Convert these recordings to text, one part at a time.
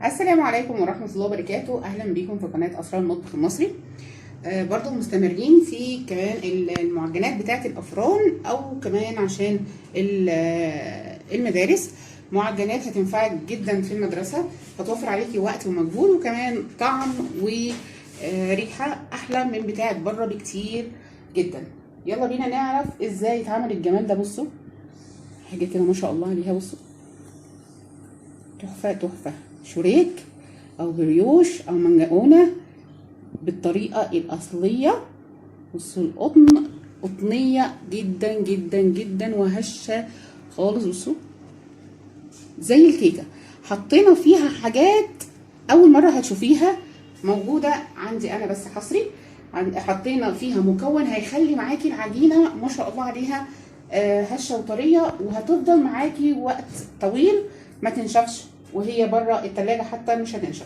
السلام عليكم ورحمة الله وبركاته. أهلا بكم في قناة أسرار المطبخ المصري. برضو مستمرين في كمان المعجنات بتاعة الأفران أو كمان عشان المدارس. معجنات هتنفعك جدا في المدرسة، هتوفر عليكي وقت ومجهود وكمان طعم وريحة أحلى من بتاعة بره بكتير جدا. يلا بينا نعرف ازاي يتعمل الجمال ده. بصوا حاجة كده ما شاء الله عليها، بصوا تحفة تحفة. شوريك او بريوش او منجقونه بالطريقه الاصليه. بصوا القطن قطنيه جدا جدا جدا وهشه خالص. بصوا زي الكيكه، حطينا فيها حاجات اول مره هتشوفيها موجوده عندي انا بس حصري. حطينا فيها مكون هيخلي معاكي العجينه ما شاء الله عليها هشه وطريه، وهتفضل معاكي وقت طويل ما تنشفش، وهي بره التلاجة حتى مش هتنشف.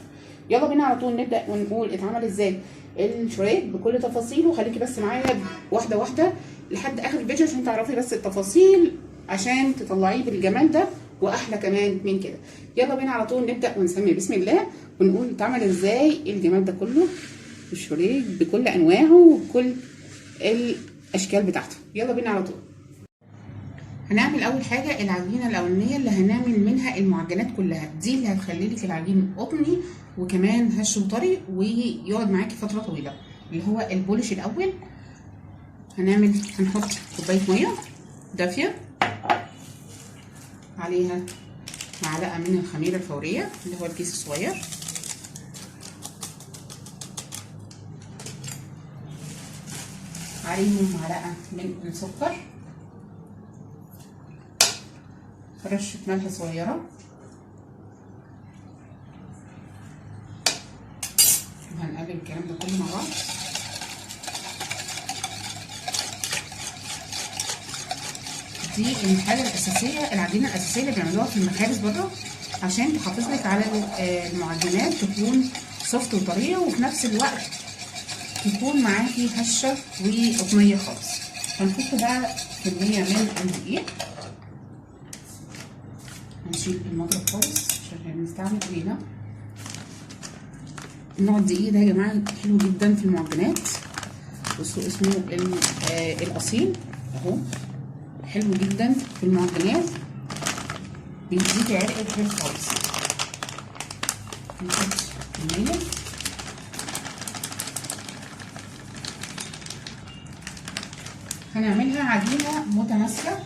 يلا بينا على طول نبدا ونقول اتعمل ازاي الشريط بكل تفاصيله. خليكي بس معايا واحده واحده لحد اخر الفيديو عشان تعرفي بس التفاصيل، عشان تطلعيه بالجمال ده واحلى كمان من كده. يلا بينا على طول نبدا ونسمي بسم الله ونقول اتعمل ازاي الجمال ده كله، الشريط بكل انواعه وبكل الاشكال بتاعته. يلا بينا على طول. هنعمل اول حاجه العجينه الاولانيه اللي هنعمل منها المعجنات كلها، دي اللي هتخلي لك العجين قطني وكمان هش وطري ويقعد معاكي فتره طويله، اللي هو البولش. الاول هنحط كوبايه ميه دافيه، عليها معلقه من الخميره الفوريه اللي هو الكيس الصغير، عليهم معلقه من السكر، رشة ملح صغيرة، وهنقلب الكلام ده كله مع بعض. دي الحاجة الأساسية، العجينة الأساسية اللي بيعملوها في المخابز بره عشان تحافظ لك على المعجنات تكون سوفت وطرية، وفي نفس الوقت تكون معاكي هشة وقطنية خالص. هنحط بقى كمية من الدقيق، هنشيل المضرب خالص عشان هنستعمل هنا. نوع الدقيق ده يا جماعه حلو جدا في المعجنات. بصوا اسمه الاصيل اهو، حلو جدا في المعجنات، بيديكي عرق حلو خالص. نحط كميه، هنعملها عجينه متماسكه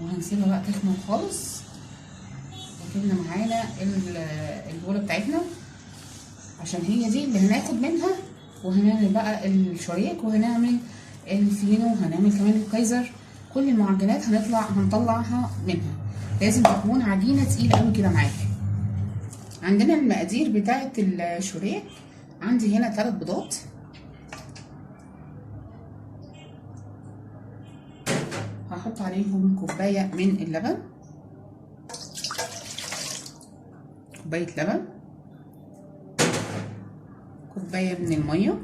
وهنسيبها بقى تخمر خالص. وكنا معانا البوله بتاعتنا عشان هي دي اللي هناخد منها، وهنعمل بقى الشريك وهنعمل الفينو وهنعمل كمان الكايزر. كل المعجنات هنطلعها منها. لازم تكون عجينه تقيله قوي كده معاكي. عندنا المقادير بتاعه الشريك، عندي هنا 3 بيضات، هحط عليهم كوبايه من اللبن، كوبايه لبن، كوبايه من الميه،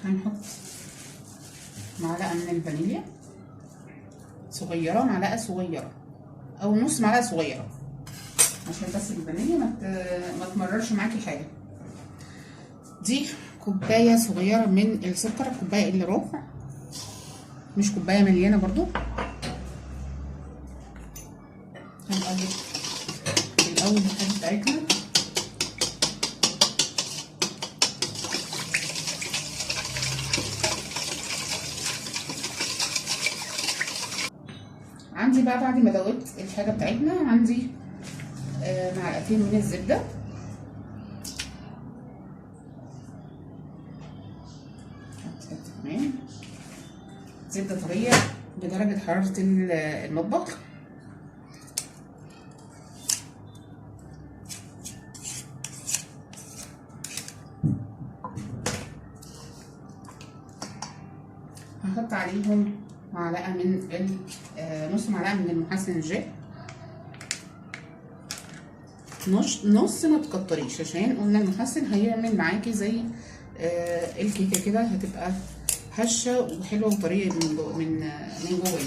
هنحط معلقه من الفانيليا صغيره، معلقه صغيره او نص معلقه صغيره عشان بس الفانيليا ما تمررش معاكي حاجه. دي كوبايه صغيره من السكر، كوبايه الا ربع، مش كوبايه مليانه برضو. هنقلب الاول الحاجه بتاعتنا، عندي بقى بعد ما دوبت الحاجه بتاعتنا عندي معلقتين من الزبده، كمان زبده طريه بدرجه حراره المطبخ، هحط عليهم معلقه من نص معلقه من المحسن الجاف، نص ما تكتريش عشان قلنا المحسن هيعمل معاكي زي الكيكه كده هتبقى هشه وحلوه وطريه من جوه.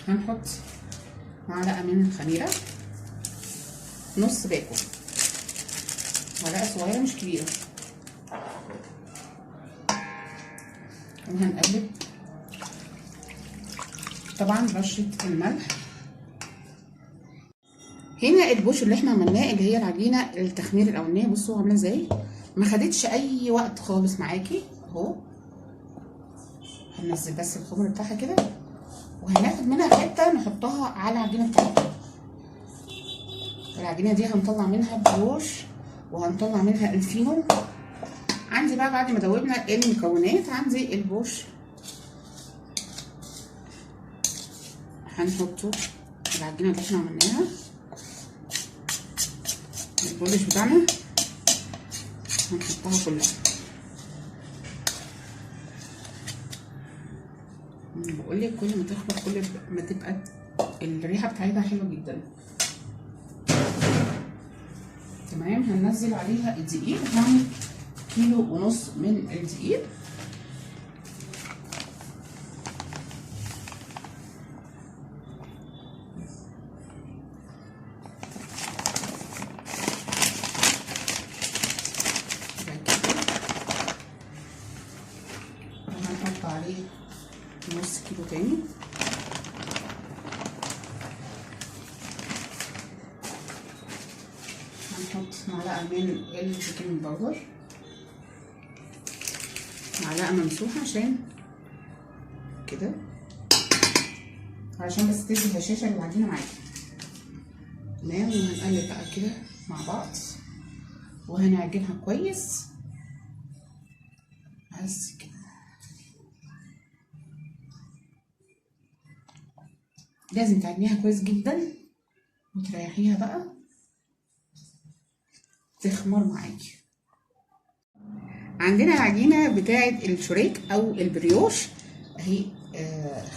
هنحط معلقه من الخميره، نص باكو، معلقه صغيره مش كبيره، وهنقلب. طبعا رشه الملح. هنا البوش اللي احنا عملناه اللي هي العجينه التخمير الاولانيه، بصوا عامله ازاي، ما خدتش اي وقت خالص معاكي اهو. هننزل بس الخمر بتاعها كده، وهناخد منها حته نحطها على العجينه بتاعتنا. العجينه دي هنطلع منها بروش وهنطلع منها الفينو. عندي بقى بعد ما دوبنا المكونات، عندي البوش هنحطه العجينه اللي احنا عملناها، البولش بتاعنا هنحطها كلها. بقولك كل ما تخمر كل ما تبقى الريحه بتاعتها حلوه جدا. تمام. هننزل عليها الدقيق، هعمل 1.5 كيلو من الدقيق. وهنحط عليه 1/2 كيلو تاني. هنحط معلقه من البيكنج باودر، معلقه ممسوحه عشان كده، علشان بس تدي هشاشه للعجينه معاكي. تمام. وهنقلب بقى كده مع بعض وهنعجنها كويس بس كده. لازم تعجنيها كويس جدا وتريحيها بقى تخمر معاكي. عندنا العجينه بتاعه الشريك او البريوش اهي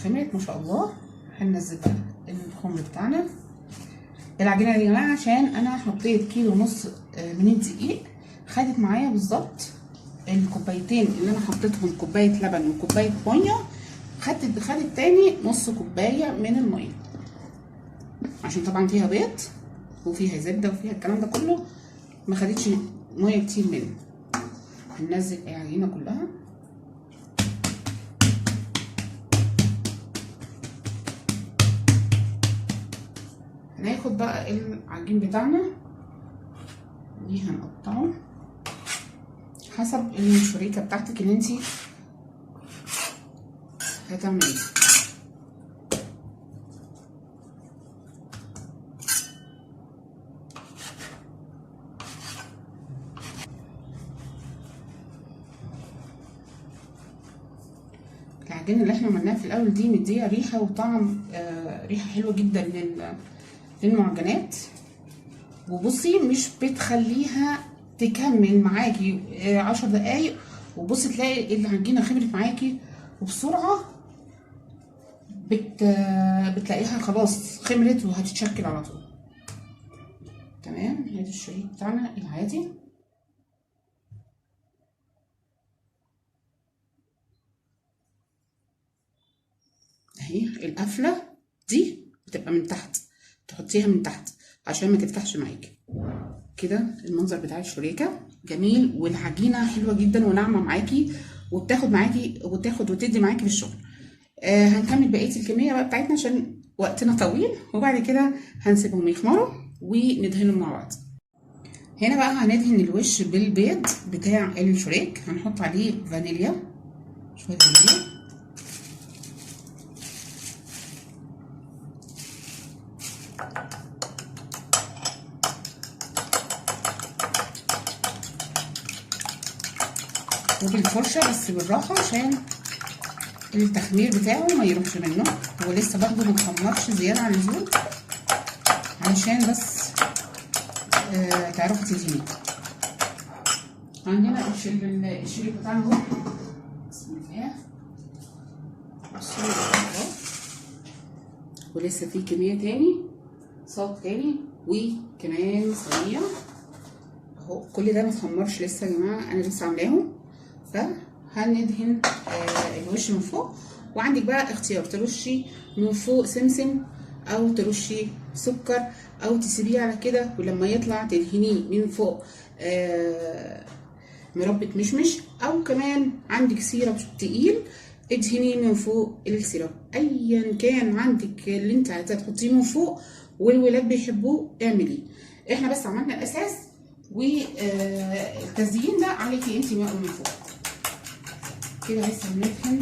خمرت ما شاء الله. هننزل بقى الخمر بتاعنا. العجينه دي يا جماعه عشان انا حطيت 1.5 كيلو من الدقيق، خدت معايا بالظبط الكوبايتين اللي انا حطيتهم، كوبايه لبن وكوبايه ميه، خدت تاني نص كوبايه من الميه، عشان طبعا فيها بيض وفيها زبده وفيها الكلام ده كله، ما خدتش ميه كتير منه. هننزل العجينه كلها. هناخد بقى العجين بتاعنا وهنقطعه حسب الشريكه بتاعتك اللي انتي هتعمليها. العجينه اللي احنا عملناها في الاول دي مديه ريحه وطعم، ريحه حلوه جدا للمعجنات. وبصي مش بتخليها تكمل معاكي 10 دقايق وبصي تلاقي العجينه خمرت معاكي وبسرعه بتلاقيها خلاص خمرت وهتتشكل على طول. تمام. ادي الشريك بتاعنا العادي. اهي القفله دي بتبقى من تحت، تحطيها من تحت عشان ما تفتحش معاكي. كده المنظر بتاع الشريكه جميل، والعجينه حلوه جدا وناعمه معاكي وبتاخد معاكي وتدي معاكي في الشغل. هنكمل بقيه الكميه بقى بتاعتنا عشان وقتنا طويل، وبعد كده هنسيبهم يخمروا وندهنهم مع بعض. هنا بقى هندهن الوش بالبيض بتاع الشريك، هنحط عليه فانيليا، شويه فانيليا، وبالفرشه بس بالراحه عشان التخمير بتاعه ما يروحش منه. هو لسه برضه متخمرش زياده عن اللزوم علشان بس تعرفوا تدهنيه. عندنا الشريك بتاعنا اهو، بسم الله. بصوا ولسه في كميه تاني، صاج تاني وكمان صينيه اهو. كل ده متخمرش لسه يا جماعه، انا لسه عاملاهم. فهندهن الوش من فوق، وعندك بقى اختيار ترشي من فوق سمسم او ترشي سكر او تسيبيه على كده، ولما يطلع تدهنيه من فوق مربى مشمش، او كمان عندك سيرب تقيل ادهنيه من فوق السيرب. ايا كان عندك اللي انت عايزاه تحطيه من فوق والولاد بيحبوه اعمليه. احنا بس عملنا الاساس، والتزيين ده عليكي انت بقى من فوق كده. لسه هندهن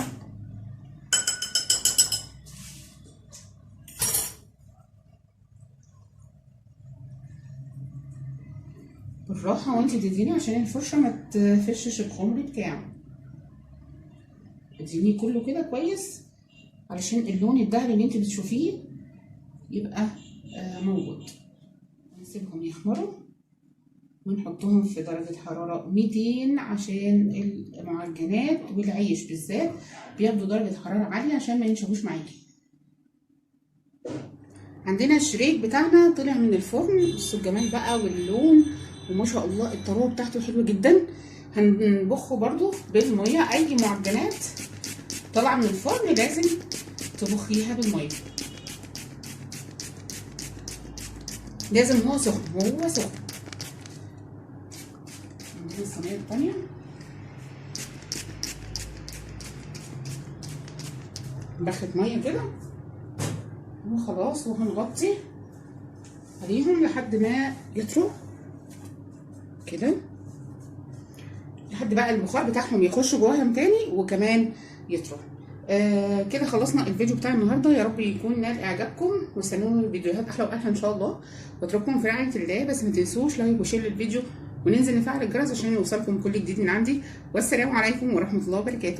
بالراحه وانت بتدهني عشان الفرشه ما تفشش الخمر بتاعه. ادهنيه كله كده كويس علشان اللون الذهبي اللي انت بتشوفيه يبقى موجود. نسيبهم يخمروا ونحطهم في درجة حرارة 200 عشان المعجنات والعيش بالذات بياخدوا درجة حرارة عالية عشان ما ينشفوش معاكي. عندنا الشريك بتاعنا طلع من الفرن، بصوا الجمال بقى واللون، وما شاء الله الطراوه بتاعته حلوه جدا. هنبخه برضو بالميه. اي معجنات طالعه من الفرن لازم تبخيها بالميه، لازم هو سخن، هو سخن. عندنا الصينيه التانيه بخت ميه كده وخلاص، وهنغطي عليهم لحد ما يطروا كده، لحد بقى البخار بتاعهم يخش جواهم تاني وكمان يطروا. كده خلصنا الفيديو بتاع النهارده. يا رب يكون نال اعجابكم، واستنوني الفيديوهات احلى واحلى ان شاء الله. واترككم في رعايه الله، بس ما تنسوش لايك وشير للفيديو، وننزل نفعل الجرس عشان يوصلكم كل جديد من عندي. والسلام عليكم ورحمه الله وبركاته.